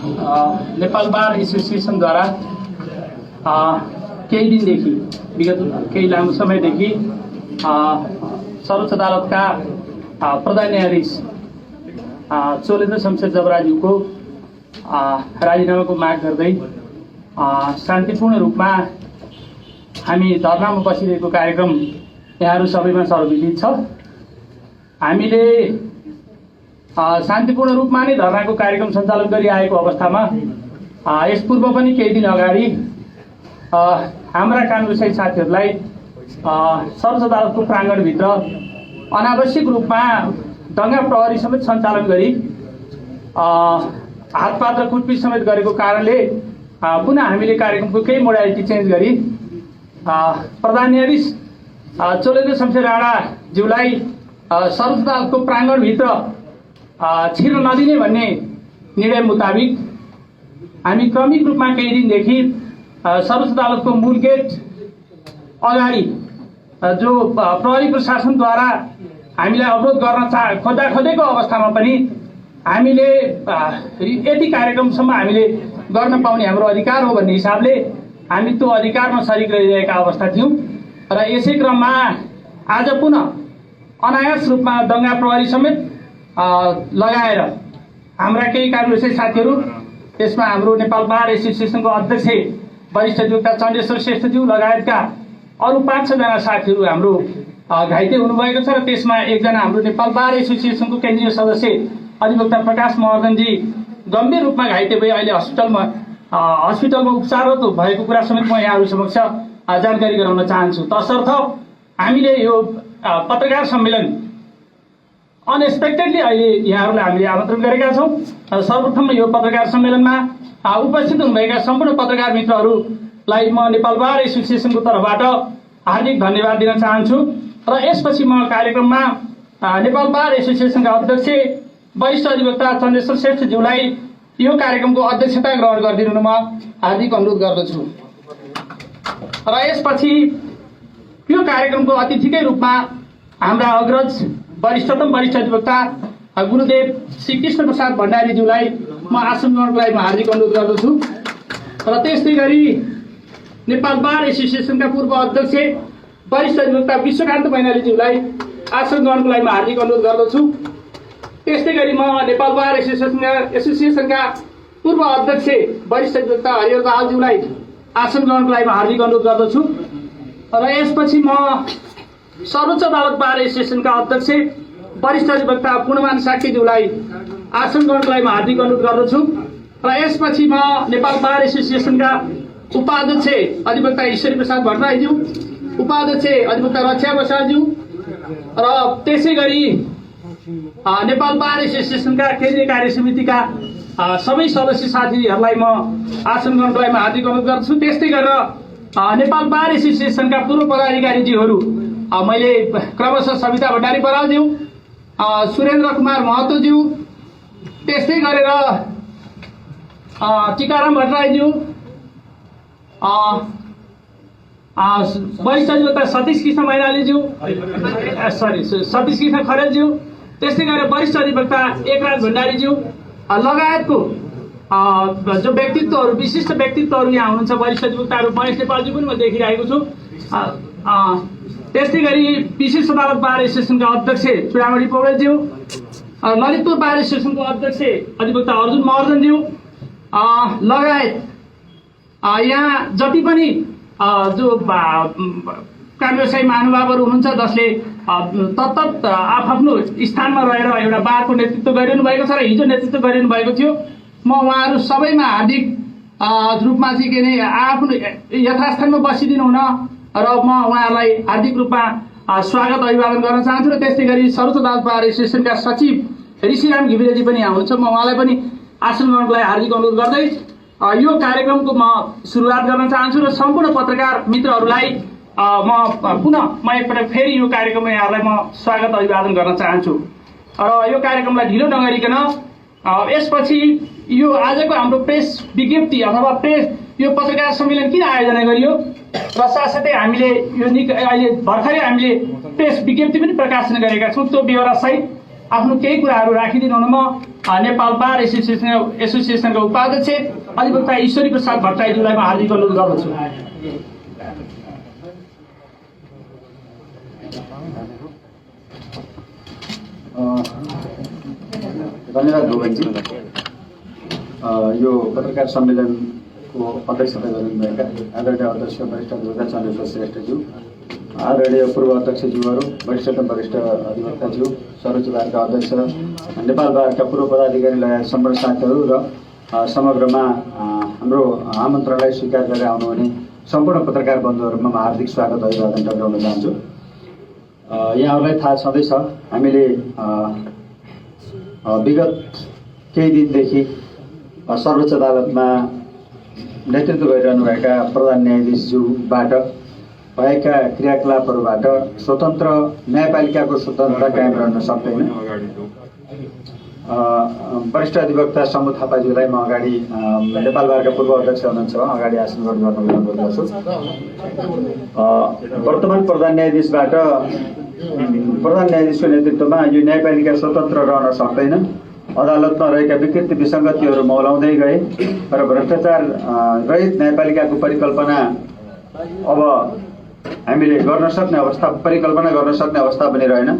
नेपाल बार एसोसिएसनद्वारा केही दिनदेखि विगत केही लामो समयदेखि सर्वोच्च अदालतका प्रधान न्यायाधीश चोलेन्द्र शमशेर जबराज्यूको राजीनामाको माग गर्दै शान्तिपूर्ण रूपमा हामी धरनामा बसिरहेको कार्यक्रम यहाँहरू सबैमा सर्वविदित छ। हामीले शान्तिपूर्ण रूपमा नै धरनाको कार्यक्रम सञ्चालन गरिआएको अवस्थामा यस पूर्व पनि केही दिन अगाडि हाम्रा कानुनसहित साथीहरूलाई सर्वोच्च अदालतको प्राङ्गणभित्र अनावश्यक रूपमा दंगा प्रहरी समेत सञ्चालन गरी हातपात र कुटपिट समेत गरेको कारणले पुनः हामीले कार्यक्रमको केही मोडालिटी चेन्ज गरी प्रधान न्यायाधीश चोलेन्द्र शमशेर राणाज्यूलाई सर्वोच्च अदालतको प्राङ्गणभित्र छिर्न नदिने भन्ने निर्णय मुताबिक हामी क्रमिक रूपमा केही दिनदेखि सर्वोच्च अदालतको मूल गेट अगाडि जो प्रहरी प्रशासनद्वारा हामीलाई अवरोध गर्न खोजेको अवस्थामा पनि हामीले यति कार्यक्रमसम्म हामीले गर्न पाउने हाम्रो अधिकार हो भन्ने हिसाबले हामी त्यो अधिकारमा सरिक रहिरहेका अवस्था थियौँ र यसै क्रममा आज पुनः अनायास रूपमा दंगा प्रहरी समेत लगाएर हाम्रा केही कानुनसहित साथीहरू, त्यसमा हाम्रो नेपाल बार एसोसिएसनको अध्यक्ष वरिष्ठ अधिवक्ता चण्डेश्वर श्रेष्ठज्यू लगायतका अरू 5-6 जना साथीहरू हाम्रो घाइते हुनुभएको छ र त्यसमा एकजना हाम्रो नेपाल बार एसोसिएसनको केन्द्रीय सदस्य अधिवक्ता प्रकाश महर्जनजी गम्भीर रूपमा घाइते भए अहिले हस्पिटलमा उपचाररत भएको कुरा समेत म यहाँहरू समक्ष जानकारी गराउन चाहन्छु। तसर्थ हामीले यो पत्रकार सम्मेलन अनएक्सपेक्टेडली अहिले यहाँहरूलाई हामीले आमन्त्रण गरेका छौँ। सर्वप्रथम यो पत्रकार सम्मेलनमा उपस्थित हुनुभएका सम्पूर्ण पत्रकार मित्रहरूलाई म नेपाल बार एसोसिएसनको तर्फबाट हार्दिक धन्यवाद दिन चाहन्छु र यसपछि म कार्यक्रममा नेपाल बार एसोसिएसनका अध्यक्ष वरिष्ठ अधिवक्ता चण्डेश्वर श्रेष्ठज्यूलाई यो कार्यक्रमको अध्यक्षता ग्रहण गरिदिनु म हार्दिक अनुरोध गर्दछु र यसपछि यो कार्यक्रमको अतिथिकै रूपमा हाम्रा अग्रज वरिष्ठतम वरिष्ठ अधिवक्ता गुरुदेव श्री कृष्ण प्रसाद भण्डारीज्यूलाई म आसन ग्रहणको लागि हार्दिक अनुरोध गर्दछु र त्यस्तै गरी नेपाल बार एसोसिएसनका पूर्व अध्यक्ष वरिष्ठ अधिवक्ता विश्वकान्त मैनालीज्यूलाई आसन ग्रहणको लागि म हार्दिक अनुरोध गर्दछु। त्यस्तै गरी म नेपाल बार एसोसिएसनका पूर्व अध्यक्ष वरिष्ठ अधिवक्ता हरिहर दाहालज्यूलाई आसन ग्रहणको लागि म हार्दिक अनुरोध गर्दछु र यसपछि म सर्वोच्च अदालत बार एसोसिएसनका अध्यक्ष वरिष्ठ अधिवक्ता पूर्णमान साक्यज्यूलाई आसन ग्रहणको लागि म हार्दिक अनुरोध गर्दछु र यसपछि म नेपाल बार एसोसिएसनका उपाध्यक्ष अधिवक्ता ईश्वरी प्रसाद भट्टराईज्यू, उपाध्यक्ष अधिवक्ता रक्षा बसालज्यू र त्यसै गरी नेपाल बार एसोसिएसनका केन्द्रीय कार्य समितिका सबै सदस्य साथीहरूलाई म आसन ग्रहणको लागि हार्दिक अनुरोध गर्दछु। त्यस्तै गरेर नेपाल बार एसोसिएसनका पूर्व पदाधिकारीज्यूहरू मैले क्रमशः सविता भण्डारी बरालज्यू, सुरेन्द्र कुमार महतोज्यू, त्यस्तै गरेर टीकाराम भट्टराईज्यू, वरिष्ठ अधिवक्ता सतीश कृष्ण मैनालीज्यू, सतीश कृष्ण खरेलज्यू, त्यस्तै गरेर वरिष्ठ अधिवक्ता एकराज भण्डारीज्यू लगायतको जो व्यक्तित्वहरू, विशिष्ट व्यक्तित्वहरू यहाँ हुनुहुन्छ। वरिष्ठ अधिवक्ताहरू महेश नेपालज्यू पनि म देखिरहेको छु। त्यस्तै गरी विशेष अदालत बार एसोसिएसनका अध्यक्ष चुडामणी पौडेलज्यू, ललितपुर बार एसोसिएसनको अध्यक्ष अधिवक्ता अर्जुन महर्जनज्यू लगायत यहाँ जति पनि जो व्यवसायी महानुभावहरू हुनुहुन्छ जसले तत्त आफ्नो स्थानमा रहेर एउटा बारको नेतृत्व गरिरहनु भएको छ र हिजो नेतृत्व गरिरहनु भएको थियो। म उहाँहरू सबैमा हार्दिक रूपमा चाहिँ के नै आफ्नो यथास्थानमा बसिदिनु हुन र म उहाँहरूलाई हार्दिक रूपमा स्वागत अभिवादन गर्न चाहन्छु र त्यस्तै गरी सर्वोच्च अदालत बार एसोसिएसनका सचिव ऋषिराम घिमिरेजी पनि यहाँ हुनुहुन्छ। म उहाँलाई पनि आसन ग्रहणको लागि हार्दिक अनुरोध गर्दै यो कार्यक्रमको म सुरुवात गर्न चाहन्छु र सम्पूर्ण पत्रकार मित्रहरूलाई म एकपटक फेरि यो कार्यक्रममा यहाँलाई म स्वागत अभिवादन गर्न चाहन्छु र यो कार्यक्रमलाई ढिलो नगरिकन यसपछि यो आजको हाम्रो प्रेस विज्ञप्ति अथवा यो पत्रकार सम्मेलन किन आयोजना गरियो र साथसाथै हामीले यो अहिले भर्खरै हामीले प्रेस विज्ञप्ति पनि प्रकाशन गरेका छौँ। त्यो बेहोरा सहित आफ्नो केही कुराहरू राखिदिनु हुन म नेपाल बार एसोसिएसनका उपाध्यक्ष अधिवक्ता ईश्वरी प्रसाद भट्टराईज्यूलाई म हार्दिक अनुरोध गर्दछु। धन्यवाद भुवनजी। यो पत्रकार सम्मेलनको अध्यक्षता गर्नुभएका आदरणीय अध्यक्ष वरिष्ठ अधिवक्ता चन्द्रेश्वर श्रेष्ठज्यू, आदरणीय पूर्व अध्यक्षज्यूहरू, वरिष्ठतम वरिष्ठ अधिवक्ताज्यू, सर्वोच्च अदालतका अध्यक्ष, नेपाल बारका पूर्व पदाधिकारी लगायत सम्पूर्ण साथीहरू र समग्रमा हाम्रो आमन्त्रणलाई स्वीकार गरेर आउनुहुने सम्पूर्ण पत्रकार बन्धुहरूमा म हार्दिक स्वागत अभिवादन टक्राउन चाहन्छु। यहाँहरूलाई थाहा छँदैछ, हामीले विगत केही दिनदेखि सर्वोच्च अदालतमा नेतृत्व गरिरहनुभएका प्रधान न्यायाधीशज्यूबाट भएका क्रियाकलापहरूबाट स्वतन्त्र न्यायपालिकाको स्वतन्त्रता कायम रहन सक्दैन। वरिष्ठ अधिवक्ता समु थापाज्यूलाई म अगाडि नेपाल बारका पूर्व अध्यक्ष हुनुहुन्छ, अगाडि आसन ग्रहण गर्न अनुरोध गर्छु। वर्तमान प्रधान न्यायाधीशको नेतृत्वमा यो न्यायपालिका स्वतन्त्र रहन सक्दैन। अदालतमा रहेका विकृति विसङ्गतिहरू मौलाउँदै गए र भ्रष्टाचार रहित न्यायपालिकाको परिकल्पना हामीले परिकल्पना गर्न सक्ने अवस्था पनि रहेन।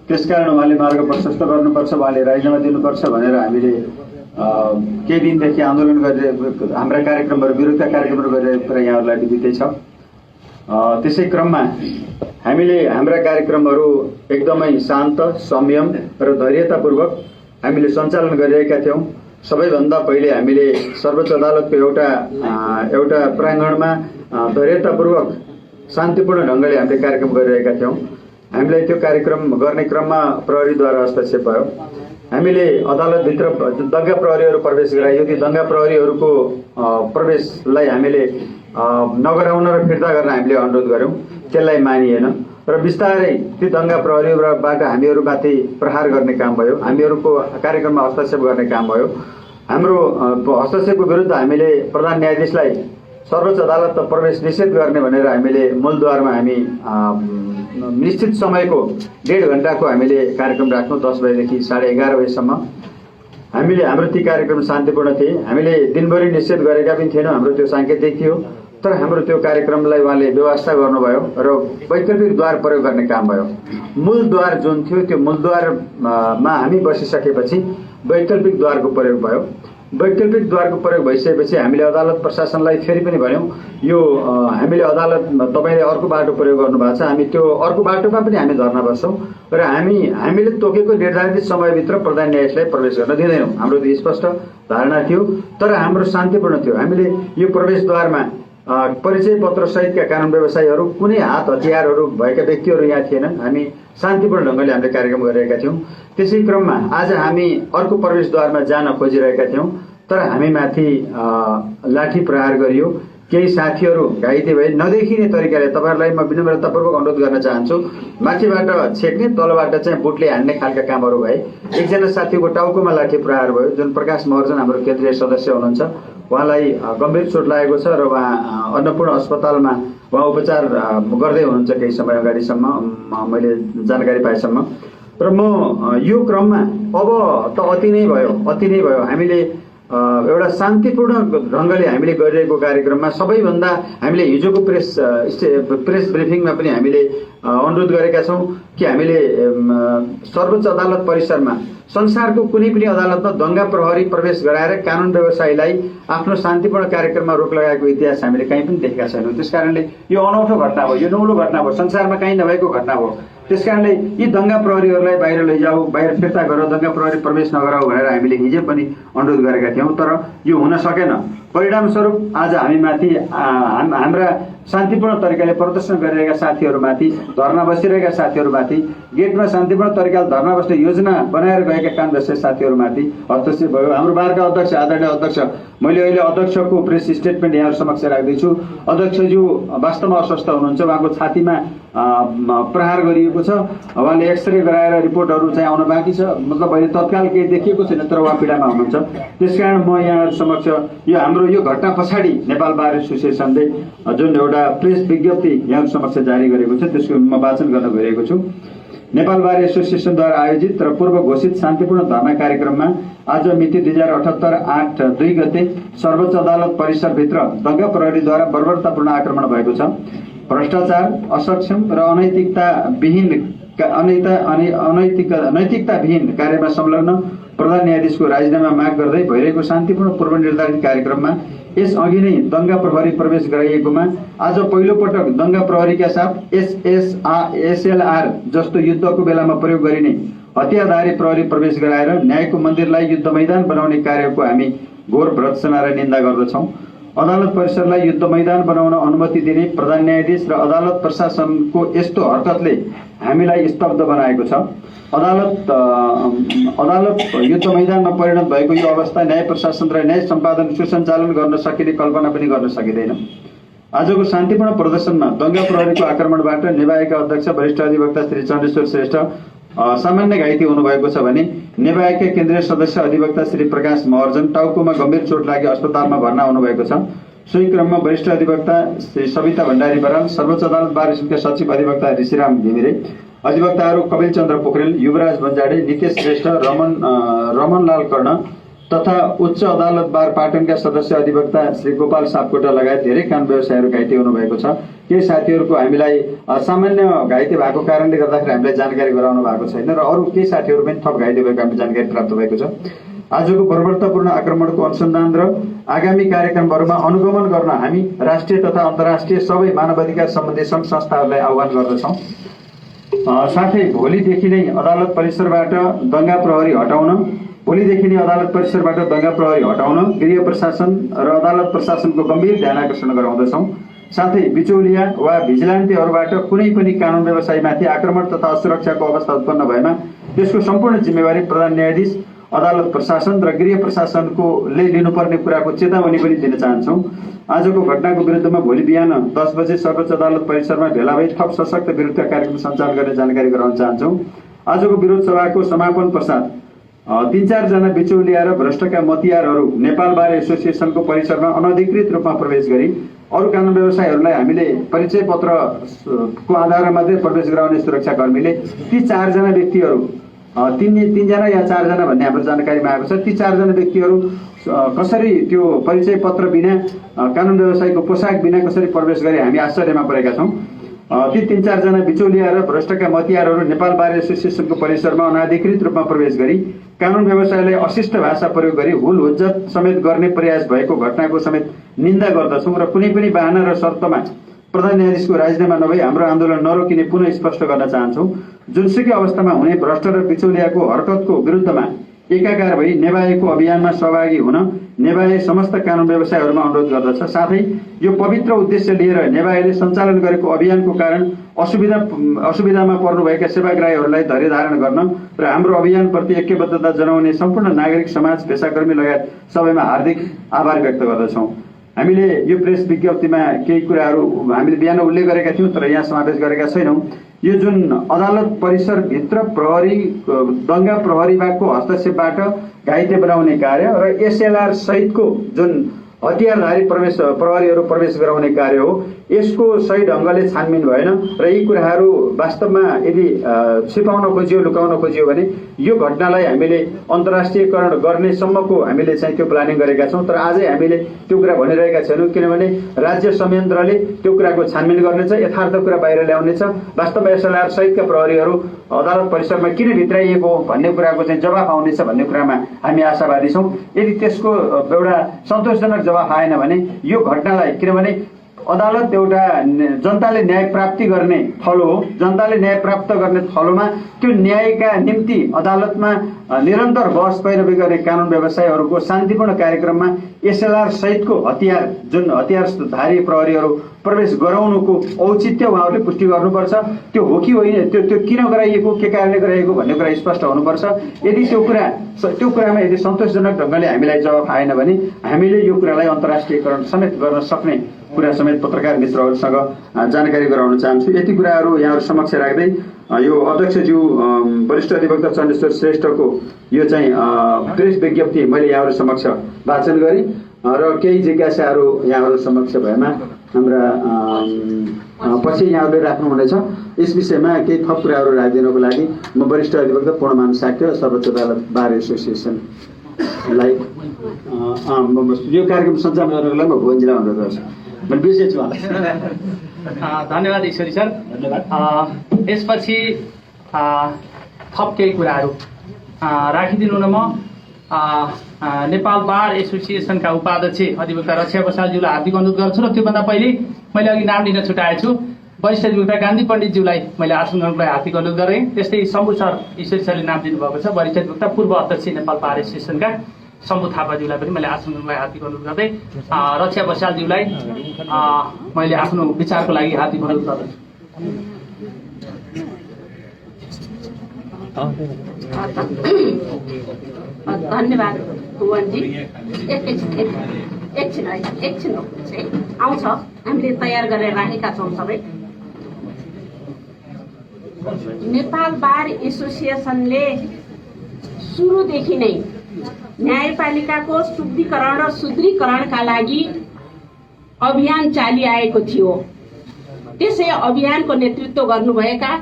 त्यसकारण उहाँले मार्ग प्रशस्त गर्नुपर्छ, उहाँले राजीनामा दिनुपर्छ भनेर हामीले केही दिनदेखि आन्दोलन गरेर हाम्रा कार्यक्रमहरू विरुद्धका कार्यक्रमहरू गरेर यहाँहरूलाई विदितै छ। त्यसै क्रममा हामीले हाम्रा कार्यक्रमहरू एकदमै शान्त, संयम र धैर्यतापूर्वक हामीले सञ्चालन गरिरहेका थियौँ। सबैभन्दा पहिले हामीले सर्वोच्च अदालतको एउटा प्राङ्गणमा धैर्यतापूर्वक शान्तिपूर्ण ढङ्गले हामीले कार्यक्रम गरिरहेका थियौँ। हामीलाई त्यो कार्यक्रम गर्ने क्रममा प्रहरीद्वारा हस्तक्षेप भयो। हामीले अदालतभित्र दङ्गा प्रहरीहरू प्रवेश गराइयो। ती दङ्गा प्रहरीहरूको प्रवेशलाई हामीले नगराउन र फिर्ता गर्न हामीले अनुरोध गऱ्यौँ, त्यसलाई मानिएन र बिस्तारै ती दङ्गा प्रहरीबाट हामीहरूमाथि प्रहार गर्ने काम भयो, हामीहरूको कार्यक्रममा हस्तक्षेप गर्ने काम भयो। हाम्रो हस्तक्षेपको विरुद्ध हामीले प्रधान न्यायाधीशलाई सर्वोच्च अदालतमा प्रवेश निषेध गर्ने भनेर हामीले मूलद्वारमा हामी निश्चित समयको 1.5 घण्टाको हामीले कार्यक्रम राख्यौँ। 10 बजेदेखि 11:30 बजेसम्म हाम्रो ती कार्यक्रम शान्तिपूर्ण थिए। हामीले दिनभरि निषेध गरेका पनि थिएनौँ, हाम्रो त्यो साङ्केतिक थियो। तर हाम्रो त्यो कार्यक्रमलाई उहाँले व्यवस्था गर्नुभयो र वैकल्पिक द्वार प्रयोग गर्ने काम भयो। मूलद्वार जुन थियो त्यो मूलद्वारमा हामी बसिसकेपछि वैकल्पिक द्वारको प्रयोग भयो। वैकल्पिक द्वारको प्रयोग भइसकेपछि हामीले अदालत प्रशासनलाई फेरि पनि भन्यौँ, यो हामीले अदालत तपाईँले अर्को बाटो प्रयोग गर्नुभएको छ, हामी त्यो अर्को बाटोमा पनि हामी धर्ना बस्छौँ र हामीले तोकेको निर्धारित समयभित्र प्रधान न्यायाधीशलाई प्रवेश गर्न दिँदैनौँ। हाम्रो त्यो स्पष्ट धारणा थियो। तर हाम्रो शान्तिपूर्ण थियो। हामीले यो प्रवेशद्वारमा परिचय पत्र सहितका कानुन व्यवसायीहरू, कुनै हात हतियारहरू भएका व्यक्तिहरू यहाँ थिएनन्। हामी शान्तिपूर्ण ढङ्गले हामीले कार्यक्रम गरिरहेका थियौँ। त्यसै क्रममा आज हामी अर्को प्रवेशद्वारमा जान खोजिरहेका थियौँ, तर हामीमाथि लाठी प्रहार गरियो। केही साथीहरू घाइते भए। नदेखिने तरिकाले तपाईँहरूलाई म विनम्रतापूर्वक अनुरोध गर्न चाहन्छु, माथिबाट छेक्ने तलबाट चाहिँ बुटले हान्ने खालका कामहरू भए। एकजना साथीको टाउकोमा लाठी प्रहार भयो, जुन प्रकाश महर्जन हाम्रो केन्द्रीय सदस्य हुनुहुन्छ। उहाँलाई गम्भीर चोट लागेको छ र उहाँ अन्नपूर्ण अस्पतालमा उपचार गर्दै हुनुहुन्छ केही समय अगाडिसम्म, मैले जानकारी पाएसम्म। र म यो क्रममा अब त अति नै भयो। हामीले एउटा शान्तिपूर्ण ढङ्गले हामीले गरिरहेको कार्यक्रममा सबैभन्दा हामीले हिजोको प्रेस ब्रिफिङमा पनि हामीले अनुरोध गरेका छौँ कि हामीले सर्वोच्च अदालत परिसरमा संसारको कुनै पनि अदालतमा दङ्गा प्रहरी प्रवेश गराएर कानुन व्यवसायीलाई आफ्नो शान्तिपूर्ण कार्यक्रममा रोक लगाएको इतिहास हामीले कहीँ पनि देखेका छैनौँ। त्यसकारणले यो अनौठो घटना हो, यो नौलो घटना हो, संसारमा कहीँ नभएको घटना हो। त्यसकारणले यी दङ्गा प्रहरीहरूलाई बाहिर लैजाऊ, बाहिर फिर्ता गर, दङ्गा प्रहरी प्रवेश नगराऊ भनेर हामीले हिजो पनि अनुरोध गरेका थियौँ। तर यो हुन सकेन। परिणामस्वरूप आज हामीमाथि हाम्रा शान्तिपूर्ण तरिकाले प्रदर्शन गरिरहेका साथीहरूमाथि, धर्ना बसिरहेका साथीहरूमाथि, गेटमा शान्तिपूर्ण तरिकाले धर्ना बस्ने योजना बनाएर गएका काम जस्तै साथीहरूमाथि हस्तक्षेप भयो। हाम्रो बारका अध्यक्ष, आदरणीय अध्यक्ष, मैले अहिले अध्यक्षको प्रेस स्टेटमेन्ट यहाँ समक्ष राख्दैछु। अध्यक्षज्यू वास्तवमा अस्वस्थ हुनुहुन्छ, उहाँको छातीमा प्रहार गरिएको छ। उहाँले एक्सरे गराएर रिपोर्टहरू चाहिँ आउन बाँकी छ। मतलब अहिले तत्काल केही देखिएको छैन, तर उहाँ पीडामा हुनुहुन्छ। त्यसकारण म यहाँ समक्ष यो हाम्रो यो घटना पछाडि नेपाल बार एसोसिएसनले जुन एउटा प्रेस विज्ञप्ति यहाँ समक्ष जारी गरेको छ त्यसको म वाचन गर्न गइरहेको छु। नेपाल बार एसोसिएसनद्वारा आयोजित र पूर्व घोषित शान्तिपूर्ण धरना कार्यक्रममा आज मिति 2078-8-2 गते सर्वोच्च अदालत परिसरभित्र दंगा प्रहरीद्वारा बर्बरतापूर्ण आक्रमण भएको छ। भ्रष्टाचार, असक्षम र नैतिकताविहीन कार्यमा संलग्न प्रधान न्यायाधीशको राजीनामा माग गर्दै भइरहेको शान्तिपूर्ण पूर्व निर्धारित कार्यक्रममा यस अघि नै दंगा प्रहरी प्रवेश गराइएकोमा आज पहिलो पटक दंगा प्रहरीका साथ SLR जस्तो युद्धको बेलामा प्रयोग गरिने हतियारधारी प्रहरी प्रवेश गराएर न्यायको मन्दिरलाई युद्ध मैदान बनाउने कार्यको हामी घोर भर्त्सना र निन्दा गर्दछौँ। अदालत परिसरलाई युद्ध मैदान बनाउन अनुमति दिने प्रधान न्यायाधीश र अदालत प्रशासनको यस्तो हरकतले हामीलाई स्तब्ध बनाएको छ। अदालत युद्ध मैदानमा परिणत भएको यो अवस्था न्याय प्रशासन र न्याय सम्पादन सुसञ्चालन गर्न सकिने कल्पना पनि गर्न सकिँदैन। आजको शान्तिपूर्ण प्रदर्शनमा दंगा प्रहरीको आक्रमणबाट नेवाएका अध्यक्ष वरिष्ठ अधिवक्ता श्री चन्द्रेश्वर श्रेष्ठ सामान्य घाइते हुनुभएको छ भने नेवाएका केन्द्रीय सदस्य अधिवक्ता श्री प्रकाश महर्जन टाउकोमा गम्भीर चोट लागि अस्पतालमा भर्ना हुनुभएको छ। सोही क्रममा वरिष्ठ अधिवक्ता श्री सविता भण्डारी बराल, सर्वोच्च अदालत बार एसोसिएसनका सचिव अधिवक्ता ऋषिराम घिमिरे, अधिवक्ताहरू कपिल चन्द्र पोखरेल, युवराज बन्जाडे, नितेश श्रेष्ठ, रमनलाल कर्ण तथा उच्च अदालत बार पाटनका सदस्य अधिवक्ता श्री गोपाल सापकोटा लगायत धेरै कानुन व्यवसायीहरू घाइते हुनुभएको छ। केही साथीहरूको हामीलाई सामान्य घाइते भएको कारणले गर्दाखेरि हामीलाई जानकारी गराउनु भएको छैन र अरू केही साथीहरू पनि थप घाइते भएको हामीले जानकारी प्राप्त भएको छ। आजको बर्बरतापूर्ण आक्रमणको अनुसन्धान र आगामी कार्यक्रमहरूमा अनुगमन गर्न हामी राष्ट्रिय तथा अन्तर्राष्ट्रिय सबै मानवाधिकार सम्बन्धी संघ संस्थाहरूलाई आह्वान गर्दछौँ। साथै भोलिदेखि नै अदालत परिसरबाट दंगा प्रहरी हटाउन गृह प्रशासन र अदालत प्रशासनको गम्भीर ध्यान आकर्षण गराउँदछौँ। साथै बिचौलिया वा भिजिलान्टेहरूबाट कुनै पनि कानुन व्यवसायीमाथि आक्रमण तथा असुरक्षाको अवस्था उत्पन्न भएमा त्यसको सम्पूर्ण जिम्मेवारी प्रधान न्यायाधीश, अदालत प्रशासन र गृह प्रशासनकोले लिनुपर्ने कुराको चेतावनी पनि दिन चाहन्छौँ। आजको घटनाको विरुद्धमा भोलि बिहान 10 बजे सर्वोच्च अदालत परिसरमा भेला भई थप सशक्त विरोधका कार्यक्रम सञ्चालन गर्ने जानकारी गराउन चाहन्छौँ। आजको विरोध सभाको समापन पश्चात 3-4 जना बिचौलिया र भ्रष्टका मतियारहरू नेपाल बार एसोसिएसनको परिसरमा अनधिकृत रूपमा प्रवेश गरी अरू कानुन व्यवसायीहरूलाई हामीले परिचय पत्रको आधारमा मात्रै प्रवेश गराउने सुरक्षाकर्मीले ती 4 जना व्यक्तिहरू 3 जना या 4 जना भन्ने हाम्रो जानकारीमा आएको छ। ती 4 जना व्यक्तिहरू कसरी त्यो परिचय पत्र बिना कानुन व्यवसायीको पोसाक बिना कसरी प्रवेश गरे हामी आश्चर्यमा परेका छौँ। ती 3-4 जना बिचौलिया र भ्रष्टका मतियारहरू नेपाल बार एसोसिएसनको परिसरमा अनाधिकृत रूपमा प्रवेश गरी कानुन व्यवसायलाई अशिष्ट भाषा प्रयोग गरी हुल हुज्जत समेत गर्ने प्रयास भएको घटनाको समेत निन्दा गर्दछौँ र कुनै पनि बहाना र शर्तमा प्रधान न्यायाधीशको राजीनामा नभई हाम्रो आन्दोलन नरोकिने पुनः स्पष्ट गर्न चाहन्छौँ। जुनसुकै अवस्थामा हुने भ्रष्ट र बिचौलियाको हरकतको विरुद्धमा एकाकार भई नेवाएको अभियानमा सहभागी हुन नेवाए समस्त कानुन व्यवसायीहरूमा अनुरोध गर्दछ। साथै यो पवित्र उद्देश्य लिएर नेवाएले सञ्चालन गरेको अभियानको कारण असुविधामा पर्नुभएका सेवाग्राहीहरूलाई धैर्य धारण गर्न र हाम्रो अभियानप्रति ऐक्यबद्धता जनाउने सम्पूर्ण नागरिक समाज, पेसाकर्मी लगायत सबैमा हार्दिक आभार व्यक्त गर्दछौँ। हामीले यो प्रेस विज्ञप्तिमा केही कुराहरू हामीले बिहान उल्लेख गरेका थियौँ तर यहाँ समावेश गरेका छैनौँ। यो जुन अदालत परिसरभित्र दंगा प्रहरीको हस्तक्षेपबाट घाइते बनाउने कार्य र SLR सहितको जुन हतियारधारी प्रहरीहरू प्रवेश गराउने कार्य हो, यसको सही ढङ्गले छानबिन भएन र यी कुराहरू वास्तवमा यदि छिपाउन खोजियो, लुकाउन खोजियो भने यो घटनालाई हामीले अन्तर्राष्ट्रियकरण गर्ने सम्मको हामीले चाहिँ त्यो प्लानिङ गरेका छौँ। तर आजै हामीले त्यो कुरा भनिरहेका छैनौँ किनभने राज्य संयन्त्रले त्यो कुराको छानबिन गर्नेछ, यथार्थ कुरा बाहिर ल्याउनेछ। वास्तवमा SLR सहितका प्रहरीहरू अदालत परिसरमा किन भित्राइएको भन्ने कुराको चाहिँ जवाफ आउनेछ भन्ने कुरामा हामी आशावादी छौँ। यदि त्यसको एउटा सन्तोषजनक जवाफ आएन भने यो घटनालाई, किनभने अदालत एउटा जनताले न्याय प्राप्ति गर्ने थलो हो, जनताले न्याय प्राप्त गर्ने थलोमा त्यो न्यायका निम्ति अदालतमा निरन्तर बहस पैरवी गर्ने कानुन व्यवसायीहरूको शान्तिपूर्ण कार्यक्रममा SLR सहितको हतियारधारी प्रहरीहरू प्रवेश गराउनुको औचित्य उहाँहरूले पुष्टि गर्नुपर्छ। त्यो हो कि होइन, त्यो किन गराइएको, के कारणले गराइएको भन्ने कुरा स्पष्ट हुनुपर्छ। यदि त्यो कुरामा यदि सन्तोषजनक ढङ्गले हामीलाई जवाफ आएन भने हामीले यो कुरालाई अन्तर्राष्ट्रियकरण समेत गर्न सक्ने कुरा समेत पत्रकार मित्रहरूसँग जानकारी गराउन चाहन्छु। यति कुराहरू यहाँहरू समक्ष राख्दै यो अध्यक्षज्यू वरिष्ठ अधिवक्ता चन्द्रेश्वर श्रेष्ठको यो चाहिँ प्रेस विज्ञप्ति मैले यहाँहरू समक्ष वाचन गरेँ र केही जिज्ञासाहरू यहाँहरू समक्ष भएमा हाम्रा पछि यहाँहरूले राख्नुहुनेछ। यस विषयमा केही थप कुराहरू राखिदिनको लागि म वरिष्ठ अधिवक्ता पूर्णमान शाक्य सर्वोच्च अदालत बार एसोसिएसनलाई यो कार्यक्रम सञ्चालन गर्नको लागि म भुवनजीलाई अनुरोध गर्छु। मैले बिर्सेछु उहाँलाई। धन्यवाद ईश्वरी सर। यसपछि थप केही कुराहरू राखिदिनु न। म नेपाल बार एसोसिएसनका उपाध्यक्ष अधिवक्ता रक्षा बसालज्यूलाई हार्दिक अनुरोध गर्छु। र त्योभन्दा पहिले मैले अघि नाम लिन छुटाएछु वरिष्ठ अधिवक्ता गान्धी पण्डितज्यूलाई मैले आसन गर्नको लागि हार्दिक अनुरोध गरेँ। त्यस्तै शम्भु सर ईश्वरी सरले नाम दिनुभएको छ, वरिष्ठ अधिवक्ता पूर्व अध्यक्ष नेपाल बार एसोसिएसनका शम्भु थापाज्यूलाई पनि मैले आसन गर्नको लागि हार्दिक अनुरोध गर्दै रक्षा बसालज्यूलाई मैले आफ्नो विचारको लागि हार्दिक अनुरोध गर्दछु। धन्यवाद भुवनजी। एकछिन आउँछ, हामीले तयार गरेर राखेका छौँ सबै। नेपाल बार एसोसिएसनले सुरुदेखि नै न्यायपालिकाको शुद्धिकरण र सुदृढीकरणका लागि अभियान चालिआएको थियो। त्यसै अभियानको नेतृत्व गर्नुभएका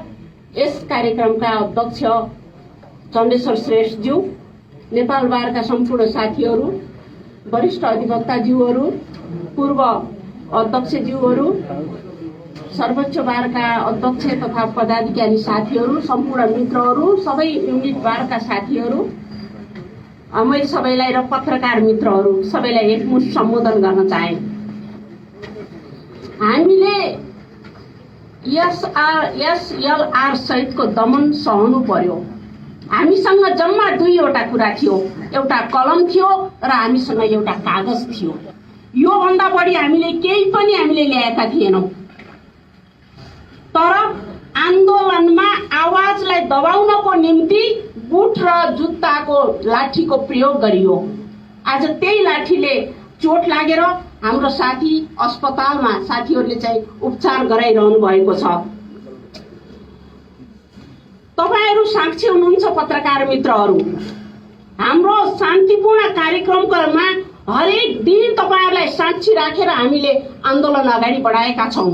यस कार्यक्रमका अध्यक्ष चण्डेश्वर श्रेष्ठज्यू, नेपाल बारका सम्पूर्ण साथीहरू, वरिष्ठ अधिवक्ताज्यूहरू, पूर्व अध्यक्षज्यूहरू, सर्वोच्च बारका अध्यक्ष तथा पदाधिकारी साथीहरू, सम्पूर्ण मित्रहरू, सबै युनिट बारका साथीहरू, मैले सबैलाई र पत्रकार मित्रहरू सबैलाई एकमुष्ट सम्बोधन गर्न चाहे। हामीले एसएलआर सहितको दमन सहनु पर्यो। हामीसँग जम्मा दुईवटा कुरा थियो, एउटा कलम थियो र हामीसँग एउटा कागज थियो। यो भन्दा बढी हामीले केही पनि हामीले ल्याएका थिएनौं। तर आन्दोलनमा आवाजलाई दबाउनको निम्ति बुट र जुत्ताको लाठीको प्रयोग गरियो। आज त्यही लाठीले चोट लागेर हाम्रो साथी अस्पतालमा साथीहरूले चाहिँ उपचार गराइरहनु भएको छ। तपाईहरू साक्षी हुनुहुन्छ पत्रकार मित्रहरू। हाम्रो शान्तिपूर्ण कार्यक्रममा हरेक दिन तपाईहरूलाई साक्षी राखेर हामीले आन्दोलन अगाडि बढाएका छौं।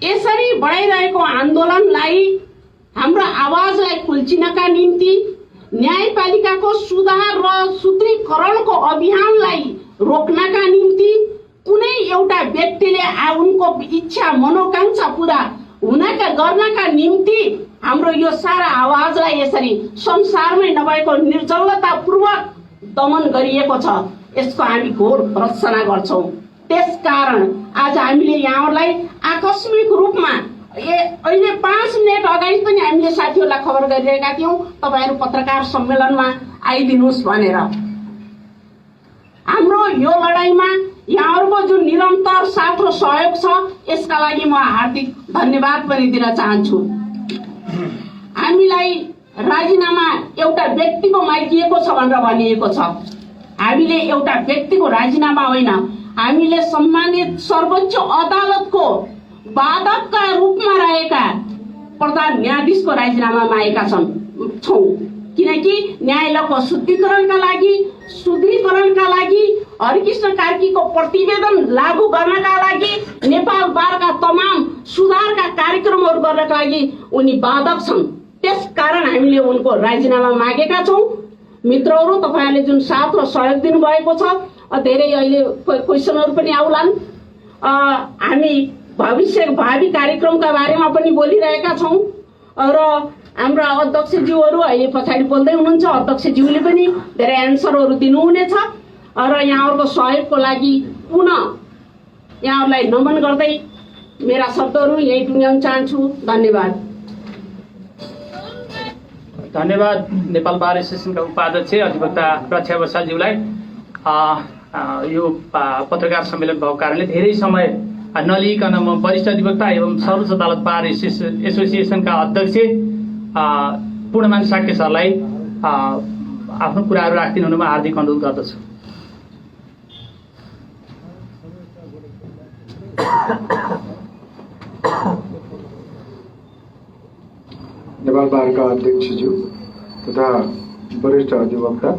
यसरी बढाइरहेको आन्दोलनलाई, हाम्रो आवाजलाई कुल्चिनका निम्ति, न्यायपालिकाको सुधार र सुदृढीकरणको अभियानलाई रोक्नका निम्ति कुनै एउटा व्यक्तिले उनको इच्छा मनोकांक्षा पूरा गर्नका निम्ति हाम्रो यो सारा आवाजलाई यसरी संसारमै नभएको निर्जलतापूर्वक दमन गरिएको छ। यसको हामी घोर भर्त्सना गर्छौं। त्यसकारण आज हामीले यहाँहरूलाई आकस्मिक रूपमा अहिले 5 मिनेट अगाडि पनि हामीले साथीहरूलाई खबर गरिरहेका थियौं तपाईहरू पत्रकार सम्मेलनमा आइदिनुहोस् भनेर। हाम्रो यो लडाईँमा यहाँहरूको जुन निरन्तर साथ र सहयोग छ यसका लागि म हार्दिक धन्यवाद पनि दिन चाहन्छु। हामीलाई राजीनामा एउटा व्यक्तिको मागिएको छ भनेर भनिएको छ। हामीले एउटा व्यक्तिको राजीनामा होइन, हामीले सम्मानित सर्वोच्च अदालतको वादकका रूपमा रहेका प्रधान न्यायाधीशको राजीनामा मागेका छौं। किनकि न्यायालयको शुद्धिकरणका लागि, सुदृढीकरणका लागि, हरिकृष्ण कार्कीको प्रतिवेदन लागू गर्नका लागि, नेपाल बारका तमाम सुधारका कार्यक्रमहरू गर्नका लागि उनी बाधक छन्। त्यसकारण हामीले उनको राजीनामा मागेका छौं। मित्रहरू, तपाईहरूले जुन साथ र सहयोग दिनुभएको छ, धेरै अहिले क्वेसनहरू पनि आउलान्। हामी भावी कार्यक्रमका बारेमा पनि बोलिरहेका छौं र हाम्रा अध्यक्षज्यूहरू अहिले पछाडि बोल्दै हुनुहुन्छ। अध्यक्षज्यूले पनि धेरै एन्सरहरू दिनुहुनेछ र यहाँहरूको सहयोगको लागि पुनः यहाँहरूलाई नमन गर्दै मेरा शब्दहरू यही टुङ्ग्याउन चाहन्छु। धन्यवाद। धन्यवाद नेपाल बार एसोसिएसनका उपाध्यक्ष अधिवक्ता रक्षा बसालज्यूलाई। यो पत्रकार सम्मेलन भएको कारणले धेरै समय नलिकन म वरिष्ठ अधिवक्ता एवं सर्वोच्च अदालत बार एसोसिएसनका अध्यक्ष पूर्णमान शाक्य सरलाई आफ्नो कुराहरू राखिदिनु हुनुमा हार्दिक अनुरोध गर्दछु। नेपाल बारका अध्यक्षज्यू तथा वरिष्ठ अधिवक्ता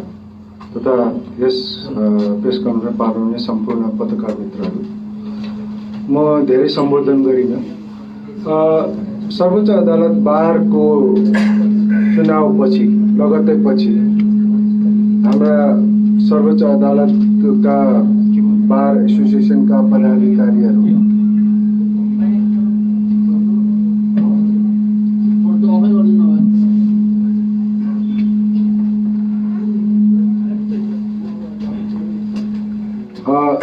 तथा यस प्रेस कन्फरेन्समा पाल्नुहुने सम्पूर्ण पत्रकार मित्रहरू, म धेरै सम्बोधन गरिनँ। सर्वोच्च अदालत बारको चुनावपछि लगत्तै पछि हाम्रा सर्वोच्च अदालतका बार एसोसिएसनका पदाधिकारीहरू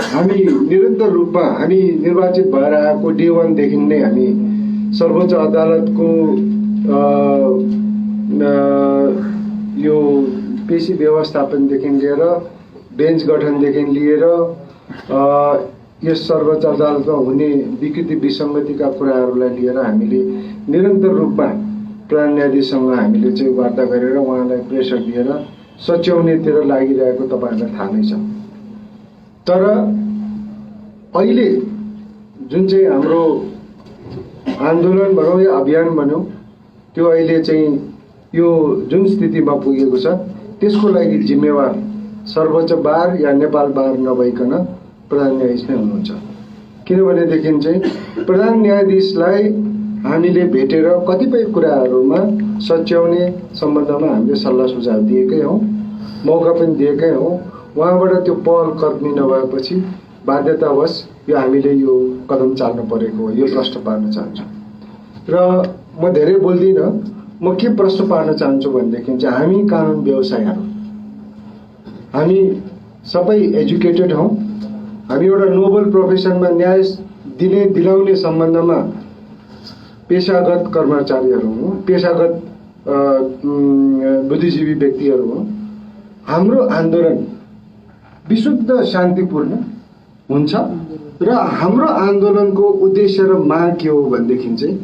हामी निरन्तर रूपमा हामी निर्वाचित भएर आएको डे 1 देखि नै हामी सर्वोच्च अदालतको यो पेशी व्यवस्थापनदेखि लिएर बेन्च गठनदेखि लिएर यस सर्वोच्च अदालतमा हुने विकृति विसङ्गतिका कुराहरूलाई लिएर हामीले निरन्तर रूपमा प्रधान न्यायाधीशसँग हामीले चाहिँ वार्ता गरेर उहाँलाई प्रेसर दिएर सच्याउनेतिर लागिरहेको तपाईँहरूलाई थाहा नै छ। तर अहिले जुन चाहिँ हाम्रो आन्दोलन भनौँ या अभियान भनौँ त्यो अहिले चाहिँ यो जुन स्थितिमा पुगेको छ त्यसको लागि जिम्मेवार सर्वोच्च बार या नेपाल बार नभइकन प्रधान न्यायाधीश नै हुनुहुन्छ। किनभनेदेखि चाहिँ प्रधान न्यायाधीशलाई हामीले भेटेर कतिपय कुराहरूमा सच्याउने सम्बन्धमा हामीले सल्लाह सुझाव दिएकै हौँ, मौका पनि दिएकै हौँ। उहाँबाट त्यो पहल कदमी नभएपछि बाध्यतावश यो हामीले यो कदम चाल्नु परेको हो, यो प्रश्न पार्न चाहन्छु। र म धेरै बोल्दिनँ, म के प्रश्न पार्न चाहन्छु भनेदेखि चाहिँ हामी कानुन व्यवसायहरू हामी सबै एजुकेटेड हौँ, हामी एउटा नोबल प्रोफेसनमा न्याय दिलाउने सम्बन्धमा पेशागत कर्मचारीहरू हौँ, पेशागत बुद्धिजीवी व्यक्तिहरू हौँ। हाम्रो आन्दोलन विशुद्ध शान्तिपूर्ण हुन्छ र हाम्रो आन्दोलनको उद्देश्य र माग के हो भनेदेखि चाहिँ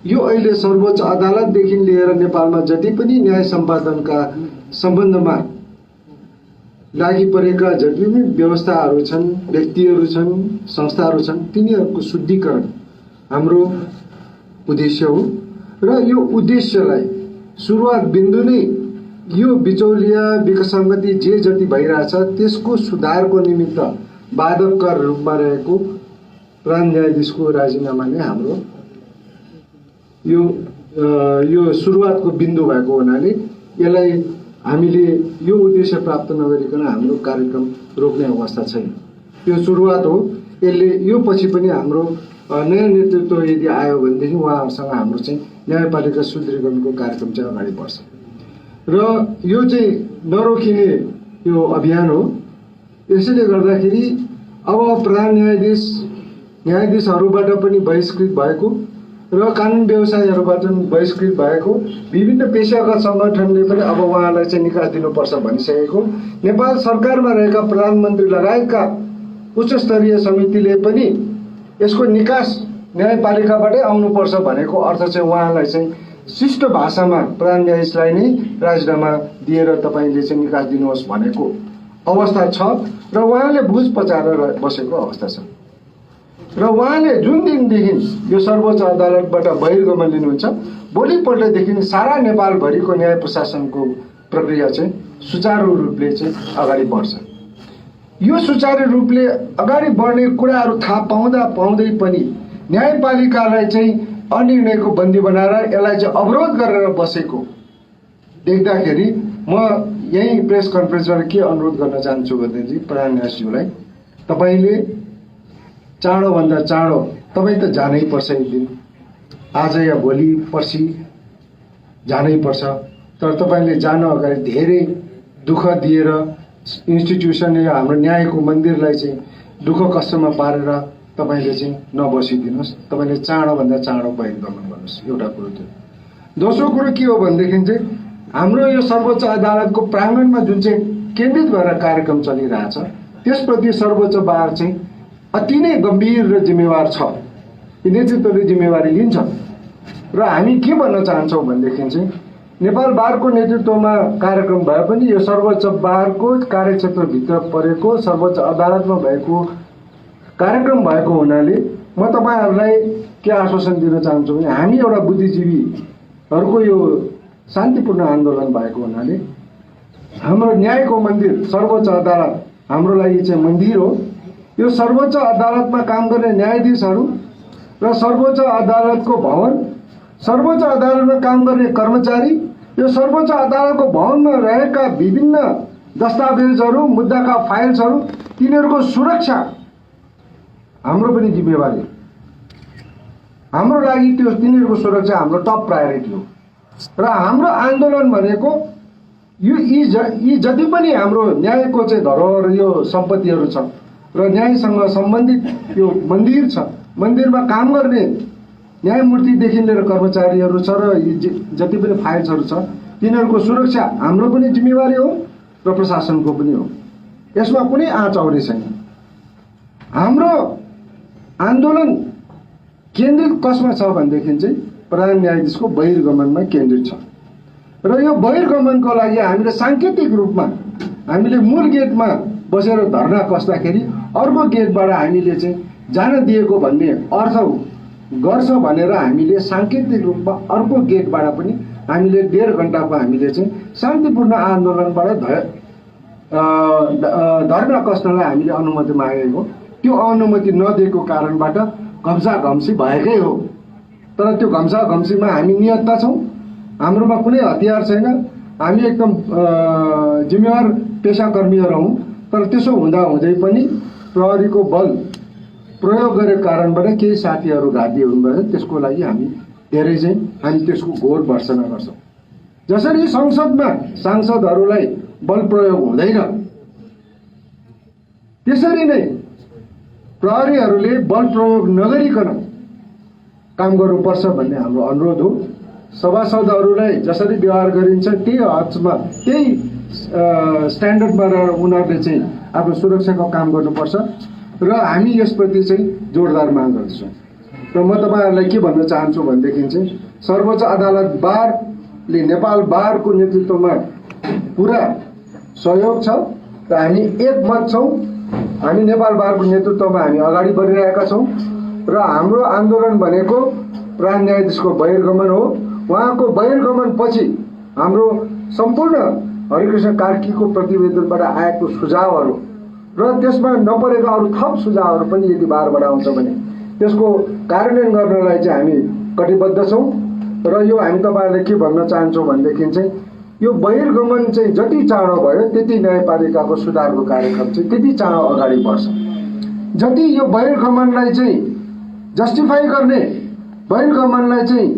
यो अहिले सर्वोच्च अदालतदेखि लिएर नेपालमा जति पनि न्याय सम्पादनका सम्बन्धमा लागि परेका जति पनि व्यवस्थाहरू छन्, व्यक्तिहरू छन्, संस्थाहरू छन्, तिनीहरूको शुद्धिकरण हाम्रो उद्देश्य हो। र यो उद्देश्यलाई सुरुवात बिन्दु नै यो बिचौलिया विसङ्गति जे जति भइरहेछ त्यसको सुधारको निमित्त बाधकका रूपमा रहेको प्रधान न्यायाधीशको राजीनामा नै हाम्रो यो सुरुवातको बिन्दु भएको हुनाले यसलाई हामीले यो उद्देश्य प्राप्त नगरिकन हाम्रो कार्यक्रम रोक्ने अवस्था छैन। यो सुरुवात हो। यसले यो पछि पनि हाम्रो नयाँ नेतृत्व यदि आयो भनेदेखि उहाँहरूसँग हाम्रो चाहिँ न्यायपालिका सुदृढीकरणको कार्यक्रम चाहिँ अगाडि बढ्छ र यो चाहिँ नरोकिने यो अभियान हो। यसैले गर्दाखेरि अब प्रधान न्यायाधीशहरूबाट पनि बहिष्कृत भएको र कानुन व्यवसायीहरूबाट पनि बहिष्कृत भएको विभिन्न पेशागत सङ्गठनले पनि अब उहाँलाई चाहिँ निकास दिनुपर्छ भनिसकेको, नेपाल सरकारमा रहेका प्रधानमन्त्री लगायतका उच्च स्तरीय समितिले पनि यसको निकास न्यायपालिकाबाटै आउनुपर्छ भनेको अर्थ चाहिँ उहाँलाई चाहिँ शिष्ट भाषामा प्रधान न्यायाधीशलाई नै राजीनामा दिएर तपाईँले चाहिँ निकास दिनुहोस् भनेको अवस्था छ र उहाँले बुझ पचाएर बसेको अवस्था छ। र उहाँले जुन दिनदेखि यो सर्वोच्च अदालतबाट बहिर्गमन लिनुहुन्छ भोलिपल्टदेखि सारा नेपालभरिको न्याय प्रशासनको प्रक्रिया चाहिँ सुचारू रूपले चाहिँ अगाडि बढ्छ। यो सुचारू रूपले अगाडि बढ्ने कुराहरू थाहा पाउँदै पनि न्यायपालिकालाई चाहिँ अनिर्णयको बन्दी बनाएर यसलाई चाहिँ अवरोध गरेर बसेको देख्दाखेरि म यही प्रेस कन्फरेन्सबाट के अनुरोध गर्न चाहन्छु भनेदेखि प्रधान न्यायाधीशज्यूलाई तपाईँले चाँडोभन्दा चाँडो तपाईँ त जानै पर्छ, एक दिन आज या भोलि पर्सि जानै पर्छ। तर तपाईँले जान अगाडि धेरै दुःख दिएर इन्स्टिट्युसन या हाम्रो न्यायको मन्दिरलाई चाहिँ दुःख कष्टमा पारेर तपाईँले चाहिँ नबसिदिनुहोस्। तपाईँले चाँडोभन्दा चाँडो बहिर्गमन गर्नुहोस्, एउटा कुरो त्यो। दोस्रो कुरो के हो भनेदेखि चाहिँ हाम्रो यो सर्वोच्च अदालतको प्राङ्गणमा जुन चाहिँ केन्द्रित भएर कार्यक्रम चलिरहेछ त्यसप्रति सर्वोच्च बार चाहिँ अति नै गम्भीर र जिम्मेवार छ। नेतृत्वले जिम्मेवारी लिन्छ र हामी के भन्न चाहन्छौँ भनेदेखि चाहिँ नेपाल बारको नेतृत्वमा कार्यक्रम भए पनि यो सर्वोच्च बारको कार्यक्षेत्रभित्र परेको सर्वोच्च अदालतमा भएको कार्यक्रम भएको हुनाले म तपाईँहरूलाई के आश्वासन दिन चाहन्छु भने हामी एउटा बुद्धिजीवीहरूको यो शान्तिपूर्ण आन्दोलन भएको हुनाले हाम्रो न्यायको मन्दिर सर्वोच्च अदालत हाम्रो लागि चाहिँ मन्दिर हो यो सर्वोच्च अदालतमा काम गर्ने न्यायाधीशहरू र सर्वोच्च अदालतको भवन, सर्वोच्च अदालतमा काम गर्ने कर्मचारी, यो सर्वोच्च अदालतको भवनमा रहेका विभिन्न दस्तावेजहरू, मुद्दाका फाइल्सहरू, तिनीहरूको सुरक्षा हाम्रो पनि जिम्मेवारी। हाम्रो लागि त्यो तिनीहरूको सुरक्षा हाम्रो टप प्रायोरिटी हो। र हाम्रो आन्दोलन भनेको यो यी जति पनि हाम्रो न्यायको चाहिँ धरोहर यो सम्पत्तिहरू छ र न्यायसँग सम्बन्धित यो मन्दिर छ, मन्दिरमा काम गर्ने न्यायमूर्तिदेखि लिएर कर्मचारीहरू छ र यी जति पनि फाइल्सहरू छ तिनीहरूको सुरक्षा हाम्रो पनि जिम्मेवारी हो र प्रशासनको पनि हो। यसमा कुनै आँचौरी छैन। हाम्रो आन्दोलन केन्द्रित कसमा छ भनेदेखि चाहिँ प्रधान न्यायाधीशको बहिर्गमनमा केन्द्रित छ र यो बहिर्गमनको लागि हामीले साङ्केतिक रूपमा हामीले मूल गेटमा बसेर धरना कस्दाखेरि अर्को गेटबाट हामीले चाहिँ जान दिएको भन्ने अर्थ गर्छ भनेर हामीले साङ्केतिक रूपमा अर्को गेटबाट पनि हामीले 1.5 घण्टाको हामीले चाहिँ शान्तिपूर्ण आन्दोलनबाट धरना कस्नलाई हामीले अनुमति मागेको। त्यो अनुमति नदिएको कारणबाट घम्सा-घम्सी भएकै हो। तर त्यो घम्सा-घम्सीमा हामी नियतता छौँ, हाम्रोमा कुनै हतियार छैन, हामी एकदम जिम्मेवार पेसाकर्मीहरू हौँ। तर त्यसो हुँदाहुँदै पनि प्रहरीको बल प्रयोग गरेको कारणबाट केही साथीहरू घाइते हुनुभयो। त्यसको लागि हामी धेरै चाहिँ हामी त्यसको घोर भर्त्सना गर्छौँ। जसरी संसदमा सांसदहरूलाई बल प्रयोग हुँदैन, त्यसरी नै प्रहरीहरूले बल प्रयोग नगरिकन काम गर्नुपर्छ भन्ने हाम्रो अनुरोध हो। सभासदहरूलाई जसरी व्यवहार गरिन्छ त्यही हदमा त्यही स्ट्यान्डर्डमा रहेर उनीहरूले चाहिँ आफ्नो सुरक्षाको काम गर्नुपर्छ र हामी यसप्रति चाहिँ जोरदार माग गर्छौँ। र म तपाईँहरूलाई के भन्न चाहन्छु भनेदेखि चाहिँ सर्वोच्च अदालत बारले नेपाल बारको नेतृत्वमा पुरा सहयोग छ र हामी एकमत छौँ। हामी नेपाल बारको नेतृत्वमा हामी अगाडि बढिरहेका छौँ र हाम्रो आन्दोलन भनेको प्रधान न्यायाधीशको बहिर्गमन हो। उहाँको बहिर्गमन पछि हाम्रो सम्पूर्ण हरिकृष्ण कार्कीको प्रतिवेदनबाट आएको सुझावहरू र त्यसमा नपरेका अरू थप सुझावहरू पनि यदि बारबाट आउँछ भने त्यसको कार्यान्वयन गर्नलाई चाहिँ हामी कटिबद्ध छौँ। र यो हामी तपाईँहरूले के भन्न चाहन्छौँ भनेदेखि चाहिँ यो बहिर्गमन चाहिँ जति चाँडो भयो त्यति न्यायपालिकाको सुधारको कार्यक्रम चाहिँ त्यति चाँडो अगाडि बढ्छ। जति यो बहिर्गमनलाई चाहिँ जस्टिफाई गर्ने, बहिर्गमनलाई चाहिँ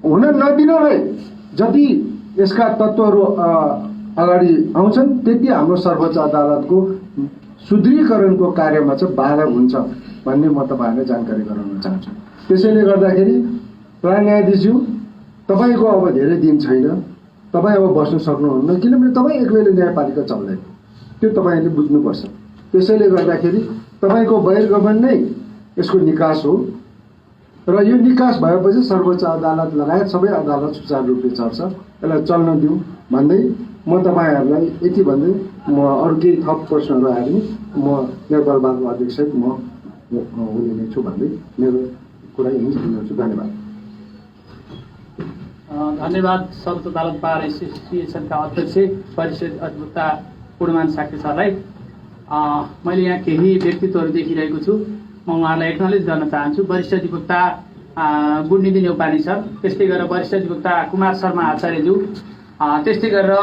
हुन नदिनलाई जति यसका तत्त्वहरू अगाडि आउँछन् त्यति हाम्रो सर्वोच्च अदालतको सुदृढीकरणको कार्यमा चाहिँ बाधा हुन्छ भन्ने म तपाईँहरूलाई जानकारी गराउन चाहन्छु। त्यसैले गर्दाखेरि प्रधान न्यायाधीशज्यू, तपाईँको अब धेरै दिन छैन, तपाईँ अब बस्न सक्नुहुन्न, किनभने तपाईँ एक्लैले न्यायपालिका चल्दैन, त्यो तपाईँले बुझ्नुपर्छ। त्यसैले गर्दाखेरि तपाईँको बहिर्गमन नै यसको निकास हो र यो निकास भएपछि सर्वोच्च अदालत लगायत सबै अदालत सुचारू रूपले चल्छ। यसलाई चल्न दिउँ भन्दै म तपाईँहरूलाई यति भन्दै म अरू केही थप प्रश्नहरू आयो भने म नेपाल बारको अध्यक्ष म हुने नै छु भन्दै मेरो कुरा यहीँ सुन्छु। धन्यवाद। धन्यवाद सर्वोच्च अदालत बार एसोसिएसनका अध्यक्ष परिषद अधिवक्ता पूर्णमान साक्य सरलाई। मैले यहाँ केही व्यक्तित्वहरू देखिरहेको छु, म उहाँलाई एक्नोलेज गर्न चाहन्छु। वरिष्ठ अधिवक्ता गुणनिधि न्यौपाने सर, त्यस्तै गरेर वरिष्ठ अधिवक्ता कुमार शर्मा आचार्यज्यू, त्यस्तै गरेर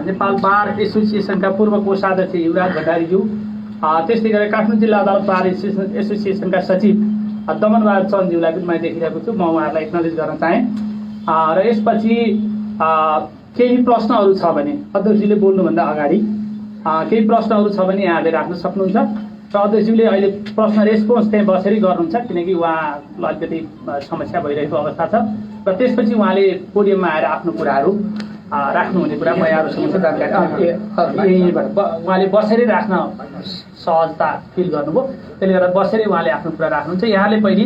नेपाल बार एसोसिएसनका पूर्व कोषाध्यक्ष युवराज भण्डारीज्यू, त्यस्तै गरेर काठमाडौँ जिल्ला अदालत बार एसोसिएसनका सचिव दमनबहादुर चन्दज्यूलाई पनि मैले देखिरहेको छु। म उहाँहरूलाई एक्नोलेज गर्न चाहेँ। र यसपछि केही प्रश्नहरू छ भने अध्यक्षज्यूले बोल्नुभन्दा अगाडि केही प्रश्नहरू छ भने यहाँले राख्न सक्नुहुन्छ र अध्यक्षज्यूले अहिले प्रश्न रेस्पोन्स त्यहाँ बसेरै गर्नुहुन्छ, किनकि उहाँलाई अलिकति समस्या भइरहेको अवस्था छ। र त्यसपछि उहाँले पोडियममा आएर आफ्नो कुराहरू राख्नुहुने कुरा म यहाँहरूसँग जानकारी उहाँले बसेरै राख्न सहजता फिल गर्नुभयो, त्यसले गर्दा बसेरै उहाँले आफ्नो कुरा राख्नुहुन्छ। यहाँले पहिले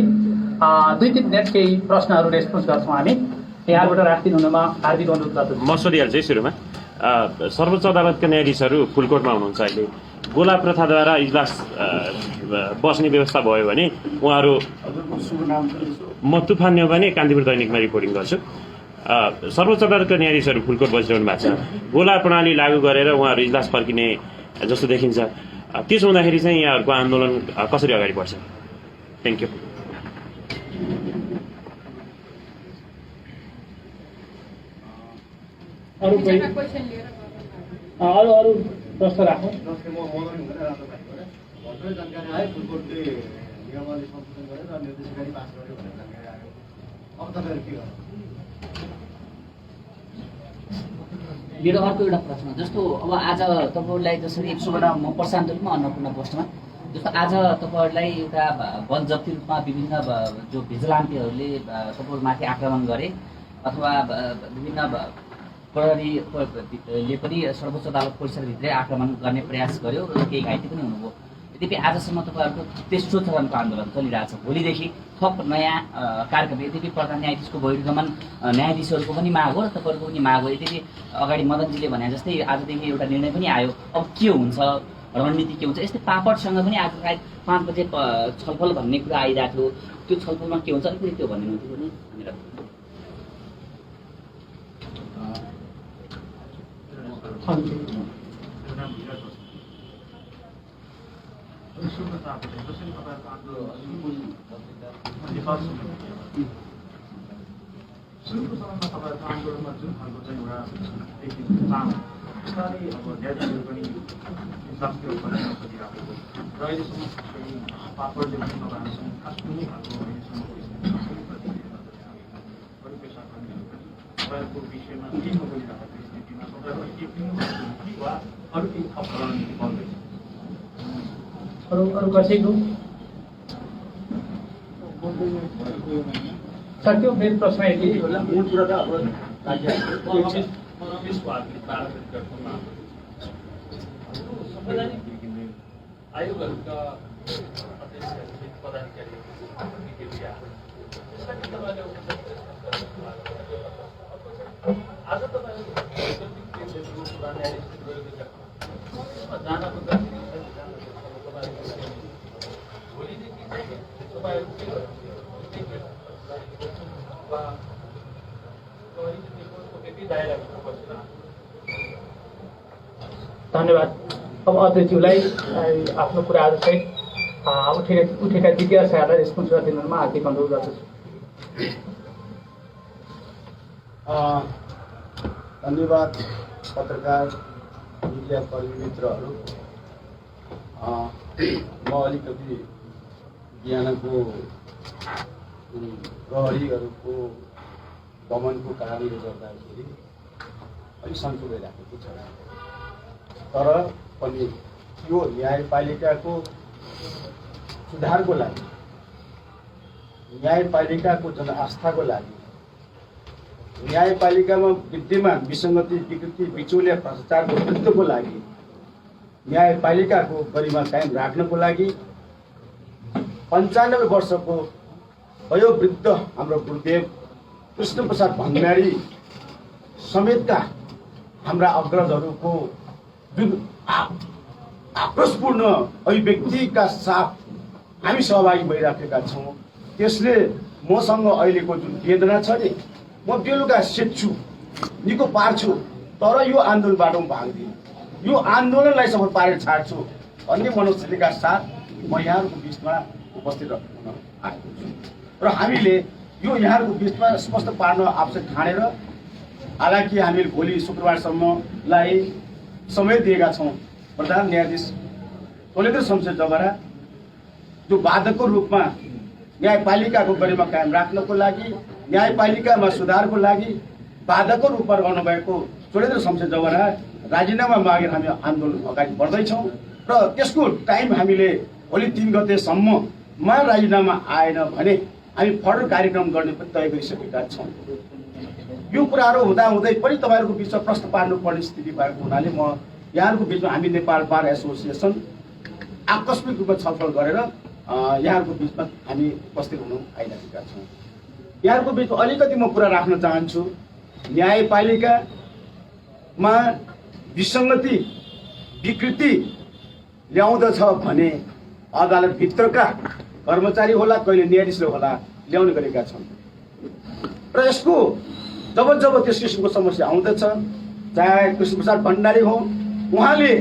2-3 मिनट केही प्रश्नहरू रेस्पोन्स गर्छौँ हामी। यहाँबाट राखिदिनु हुनमा हार्दिक अनुरोध गर्दछु। म सोधिहाल्छु है सुरुमा। सर्वोच्च अदालतका न्यायाधीशहरू फुलकोटमा हुनुहुन्छ अहिले। गोला प्रथाद्वारा इजलास बस्ने व्यवस्था भयो भने उहाँहरू, म तुफान न्यौपाने कान्तिपुर दैनिकमा रिपोर्टिङ गर्छु। सर्वोच्च अदालतका न्यायाधीशहरू फुलकोट बसिरहनु भएको छ। गोला प्रणाली लागू गरेर उहाँहरू इजलास फर्किने जस्तो देखिन्छ। त्यसो हुँदाखेरि चाहिँ यहाँहरूको आन्दोलन कसरी अगाडि बढ्छ? Thank you. अरू प्रश्न राखौँ। जानकारी आयो फुलकोटले नियमावली संशोधन गरेर निर्देशिका पास गर्यो भनेर जानकारी आयो। अब तपाईँहरू के गर्नु? मेरो अर्को एउटा प्रश्न, जस्तो अब आज तपाईँहरूलाई जसरी 100वटा म प्रशान्तमा अन्नपूर्ण पोस्टमा, जस्तो आज तपाईँहरूलाई एउटा बल जप्ती रूपमा विभिन्न जो भिजिलान्टीहरूले तपाईँहरूमाथि आक्रमण गरे अथवा विभिन्न प्रहरीले पनि सर्वोच्च अदालत परिसरभित्रै आक्रमण गर्ने प्रयास गर्यो र केही घाइते पनि हुनुभयो। यद्यपि आजसम्म तपाईँहरूको तेस्रो चरणको आन्दोलन चलिरहेछ। भोलिदेखि थप नयाँ कार्यक्रम, यद्यपि प्रधान न्यायाधीशको बहिर्गमन न्यायाधीशहरूको पनि माग हो र तपाईँहरूको पनि माग हो। यद्यपि अगाडि मदनजीले भने जस्तै आजदेखि एउटा निर्णय पनि आयो, अब के हुन्छ, रणनीति के हुन्छ, यस्तै पापडसँग पनि आज सायद 5 बजे छलफल भन्ने कुरा आइरहेको थियो। त्यो छलफलमा के हुन्छ अलिकति त्यो भनिदिनु थियो भनेर। सुरुको चरणमा तपाईँहरूको आन्दोलनमा जुन खालको चाहिँ एउटा देखिन्छ चाम बिस्तारै अब न्यायाधीशहरू पनि इन्साफको परिणाम खोजिरहेको र अहिलेसम्म पापडले पनि तपाईँहरूसँग खास कुनै खालको अहिलेसम्म अरू पेसा कर्मीहरू पनि तपाईँहरूको विषयमा के बोलिरहेको स्थितिमा तपाईँहरू के पनि वा अरू केही थप रणनीति बन्दैछ? अरू कसैको सक्यो? मेरो प्रश्न यति मूल कुरा त अब आयोगहरूका अध्यक्षहरूले पदाधिकारी आज तपाईँहरू जानको भोलिदेखि तपाईँहरू के गर्नु? धन्यवाद। अब अध्यक्षज्यूलाई आफ्नो कुराहरू सहित उठेका जिज्ञासाहरूलाई रेस्पोन्स गरिदिनुमा हार्दिक अनुरोध गर्दछु। धन्यवाद पत्रकार मिडिया कर्मी मित्रहरू। म अलिकति बिहानको प्रहरीहरूको दमनको कारणले गर्दाखेरि अलिक सन्चो भइराखेको छ, तर पनि यो न्यायपालिकाको सुधारको लागि, न्यायपालिकाको जनआस्थाको लागि, न्यायपालिकामा विद्यमान विसङ्गति, विकृति, बिचौलिया, भ्रष्टाचारको विरुद्धको लागि, न्यायपालिकाको गरिमा कायम राख्नको लागि 95 वर्षको वयोवृद्ध हाम्रो गुरुदेव कृष्णप्रसाद भण्डारी समेतका हाम्रा अग्रजहरूको जुन आक्रोशपूर्ण अभिव्यक्तिका साथ हामी सहभागी भइराखेका छौँ, त्यसले मसँग अहिलेको जुन वेदना छ नि, म बेलुका सेच्छु, निको पार्छु, तर यो आन्दोलनबाट म भाग्दिनँ, यो आन्दोलनलाई सफल पारेर छाड्छु भन्ने मनोस्थितिका साथ म यहाँहरूको बिचमा उपस्थित हुन आएको छु। र हामीले यो यहाँहरूको बिचमा स्पष्ट पार्न आवश्यक ठानेर, हालाकि हामीले भोलि शुक्रबारसम्मलाई समय दिएका छौँ प्रधान न्यायाधीश तोलेन्द्र शमशेर जबरा जो बाधकको रूपमा न्यायपालिकाको गरिमा कायम राख्नको लागि, न्यायपालिकामा सुधारको लागि बाधकको रूपमा रहनुभएको तोलेन्द्र शमशेर जबरा राजीनामा मागेर हामी आन्दोलन अगाडि बढ्दैछौँ र त्यसको टाइम हामीले भोलि 3 गतेसम्ममा राजीनामा आएन भने हामी फर्दर कार्यक्रम गर्ने पनि तय गरिसकेका छौँ। यो कुराहरू हुँदाहुँदै पनि तपाईँहरूको बिचमा प्रश्न पार्नुपर्ने स्थिति भएको हुनाले म यहाँहरूको बिचमा हामी नेपाल बार एसोसिएसन आकस्मिक रूपमा छलफल गरेर यहाँहरूको बिचमा हामी उपस्थित हुन आइरहेका छौँ। यहाँहरूको बिचमा अलिकति म कुरा राख्न चाहन्छु। न्यायपालिकामा विसङ्गति, विकृति ल्याउँदछ भने अदालतभित्रका कर्मचारी होला, कहिले न्यायाधीशले होला, ल्याउने गरेका छन् र यसको जब त्यस किसिमको समस्या आउँदछ, चाहे कृष्णप्रसाद भण्डारी हो, उहाँले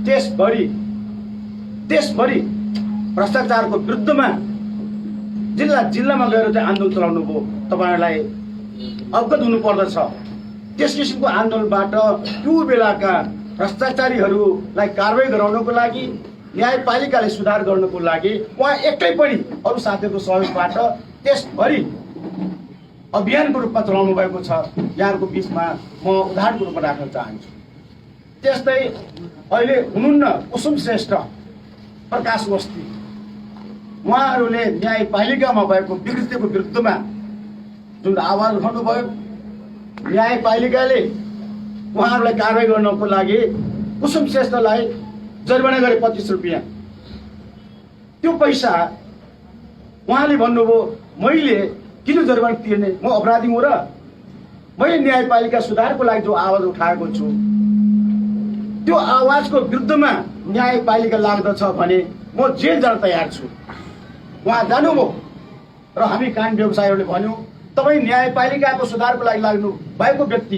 त्यसभरि देशभरि भ्रष्टाचारको विरुद्धमा जिल्लामा गएर चाहिँ आन्दोलन चलाउनु भयो। तपाईँहरूलाई अवगत हुनुपर्दछ। त्यस किसिमको आन्दोलनबाट त्यो बेलाका भ्रष्टाचारीहरूलाई कारवाही गराउनको लागि, न्यायपालिकाले सुधार गर्नको लागि उहाँ एक्लै पनि अरू साथीहरूको सहयोगबाट त्यसभरि अभियानको रूपमा चलाउनु भएको छ। यहाँहरूको बिचमा म उदाहरणको रूपमा राख्न चाहन्छु। त्यस्तै अहिले हुनुहुन्न कुसुम श्रेष्ठ, प्रकाश वस्ती, उहाँहरूले न्यायपालिकामा भएको विकृतिको विरुद्धमा जुन आवाज उठाउनुभयो, न्यायपालिकाले उहाँहरूलाई कारवाही गर्नको लागि कुसुम श्रेष्ठलाई जरिवाना गरे 25 रुपियाँ। त्यो पैसा उहाँले भन्नुभयो मैले किन जरिवाना तिर्ने, म अपराधी हुँ र मैले न्यायपालिका सुधारको लागि जो आवाज उठाएको छु त्यो आवाजको विरुद्धमा न्यायपालिका लाग्दछ भने म जेल जान तयार छु। उहाँ जानुभयो र हामी कानुन व्यवसायीहरूले भन्यौँ तपाईँ न्यायपालिकाको सुधारको लागि लाग्नु भएको व्यक्ति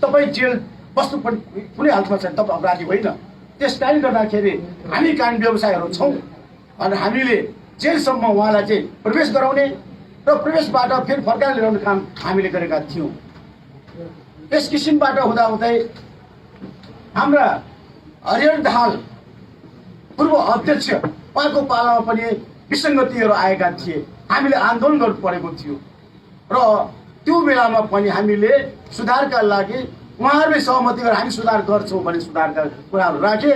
तपाईँ जेल बस्नु पनि कुनै हालतमा छैन, तपाईँ अपराधी होइन। त्यस कारणले गर्दाखेरि हामी कानुन व्यवसायीहरू छौँ अनि हामीले जेलसम्म उहाँलाई चाहिँ प्रवेश गराउने र प्रवेशबाट फेरि फर्काएर ल्याउने काम हामीले गरेका थियौँ। यस किसिमबाट हुँदाहुँदै हाम्रा हरिहर दाहाल पूर्व अध्यक्ष उहाँको पालामा पनि विसङ्गतिहरू आएका थिए। हामीले आन्दोलन गर्नु परेको थियो र त्यो बेलामा पनि हामीले सुधारका लागि उहाँहरूले सहमति गरेर हामी सुधार गर्छौँ भने सुधारका कुराहरू राखे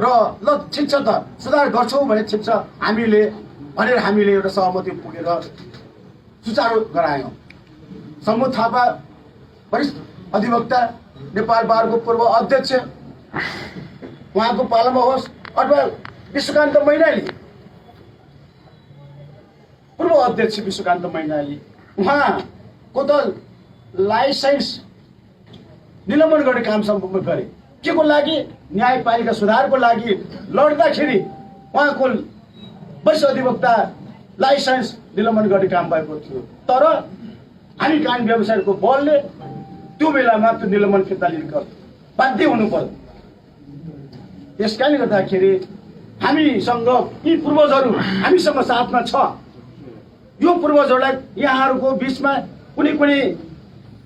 र ल ठिक छ त सुधार गर्छौँ भने ठिक छ हामीले भनेर हामीले एउटा सहमति पुगेर सुचारू गरायौँ। सम्मु थापा वरिष्ठ अधिवक्ता, नेपाल बारको पूर्व अध्यक्ष, उहाँको पालामा होस् अथवा विश्वकान्त मैनाली पूर्व अध्यक्ष विश्वकान्त मैनाली, उहाँको त लाइसेन्स निलम्बन गर्ने काम सम्पूर्ण गरे। के को लागि? न्यायपालिका सुधारको लागि लड्दाखेरि उहाँको वरिष्ठ अधिवक्ता लाइसेन्स निलम्बन गर्ने काम भएको थियो। तर हामी कानुन व्यवसायीको बलले त्यो बेलामा त्यो निलम्बन फिर्ता लिन बाध्य हुनु पर्यो। त्यस कारणले गर्दाखेरि हामीसँग यी पूर्वजहरू हामीसँग साथमा छ। यो पूर्वजहरूलाई यहाँहरूको बिचमा कुनै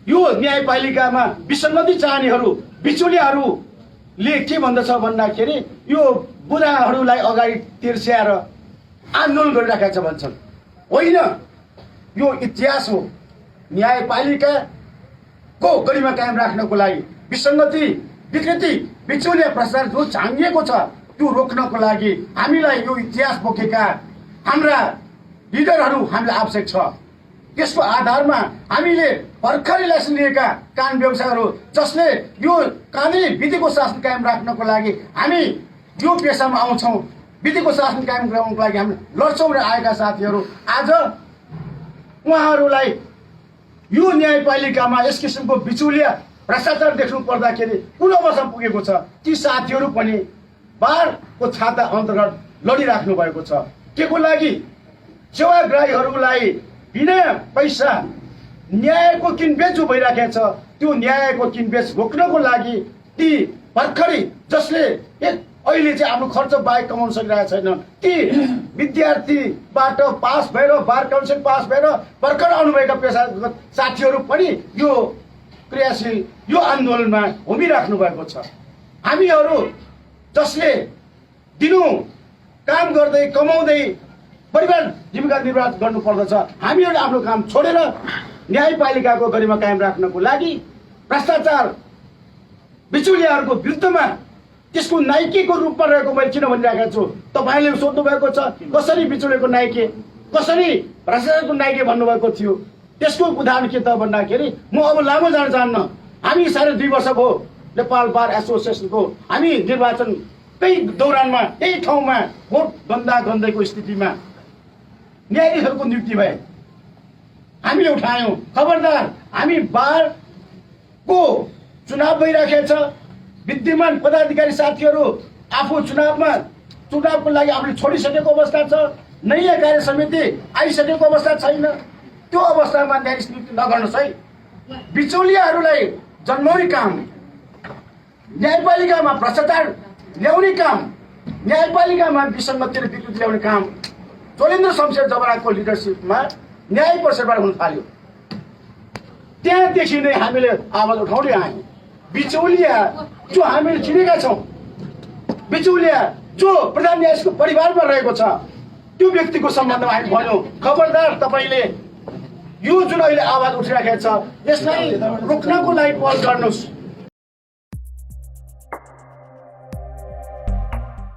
यो न्यायपालिकामा विसङ्गति चाहनेहरू बिचुलियाहरूले के भन्दछ भन्दाखेरि यो बुढाहरूलाई अगाडि तिर्स्याएर आन्दोलन गरिरहेका छ भन्छन्। होइन, यो इतिहास हो। न्यायपालिकाको गरिमा कायम राख्नको लागि विसङ्गति, विकृति, बिचुलिया भ्रष्टाचार जो झाँगिएको छ त्यो रोक्नको लागि हामीलाई यो इतिहास बोकेका हाम्रा लिडरहरू हामीलाई आवश्यक छ। त्यसको आधारमा हामीले भर्खरै लाइसेन्स लिएका कानुन व्यवसायीहरू जसले यो कानुनी विधिको शासन कायम राख्नको लागि हामी यो पेसामा आउँछौँ, विधिको शासन कायम गराउनको लागि हामी लड्छौँ र आएका साथीहरू आज उहाँहरूलाई यो न्यायपालिकामा यस किसिमको बिचुलिया भ्रष्टाचार देख्नु पर्दाखेरि कुन अवस्था पुगेको छ। ती साथीहरू पनि बारको छाता अन्तर्गत लडिराख्नु भएको छ। के को लागि? सेवाग्राहीहरूलाई बिना पैसा न्यायको किनबेच जो भइराखेको छ त्यो न्यायको किनबेच रोक्नको लागि ती भर्खरै जसले अहिले चाहिँ आफ्नो खर्च बाहेक कमाउन सकिरहेको छैन ती विद्यार्थीबाट पास भएर बार काउन्सिल पास भएर भर्खर आउनुभएका पेसागत साथीहरू पनि यो क्रियाशील यो आन्दोलनमा होमिराख्नु भएको छ। हामीहरू जसले दिनु काम गर्दै कमाउँदै परिवार जीविका निर्वाह गर्नु पर्दछ, हामीहरूले आफ्नो काम छोडेर न्यायपालिकाको गरिमा कायम राख्नको लागि भ्रष्टाचार बिचुलियाहरूको विरुद्धमा त्यसको नाइकेको रूपमा रहेको मैले किन भनिरहेको छु। तपाईँले सोध्नु भएको छ कसरी बिचुलेको नाइके, कसरी भ्रष्टाचारको नाइके भन्नुभएको थियो। त्यसको उदाहरण के त भन्दाखेरि म अब लामो जान चाहन्न। हामी 2.5 वर्ष भयो नेपाल बार एसोसिएसनको हामी निर्वाचनकै दौरानमा यही ठाउँमा भोट गन्दैको स्थितिमा न्यायाधीशहरूको नियुक्ति भए हामीले उठायौँ। खबरदार, हामी बारको चुनाव भइराखेको छ। विद्यमान पदाधिकारी साथीहरू आफू चुनावको लागि आफूले छोडिसकेको अवस्था छ। नयाँ कार्य समिति आइसकेको अवस्था छैन। त्यो अवस्थामा न्यायाधीश नियुक्ति नगर्नुहोस् है। बिचौलियाहरूलाई जन्माउने काम, न्यायपालिकामा भ्रष्टाचार ल्याउने काम न्यायपालिकामा विसङ्गति र विकृति ल्याउने काम चोलेन्द्र शमशेर जबराको लिडरसिपमा न्याय परिषदबाट हुन थाल्यो। त्यहाँदेखि नै हामीले आवाज उठाउँदै आयौँ। बिचौलिया जो हामीले चिनेका छौँ, बिचौलिया जो प्रधान न्यायाधीशको परिवारमा रहेको छ, त्यो व्यक्तिको सम्बन्धमा हामी भन्यौँ खबरदार तपाईँले यो जुन अहिले आवाज उठिराखेको छ यसलाई रोक्नको लागि पहल गर्नुहोस्।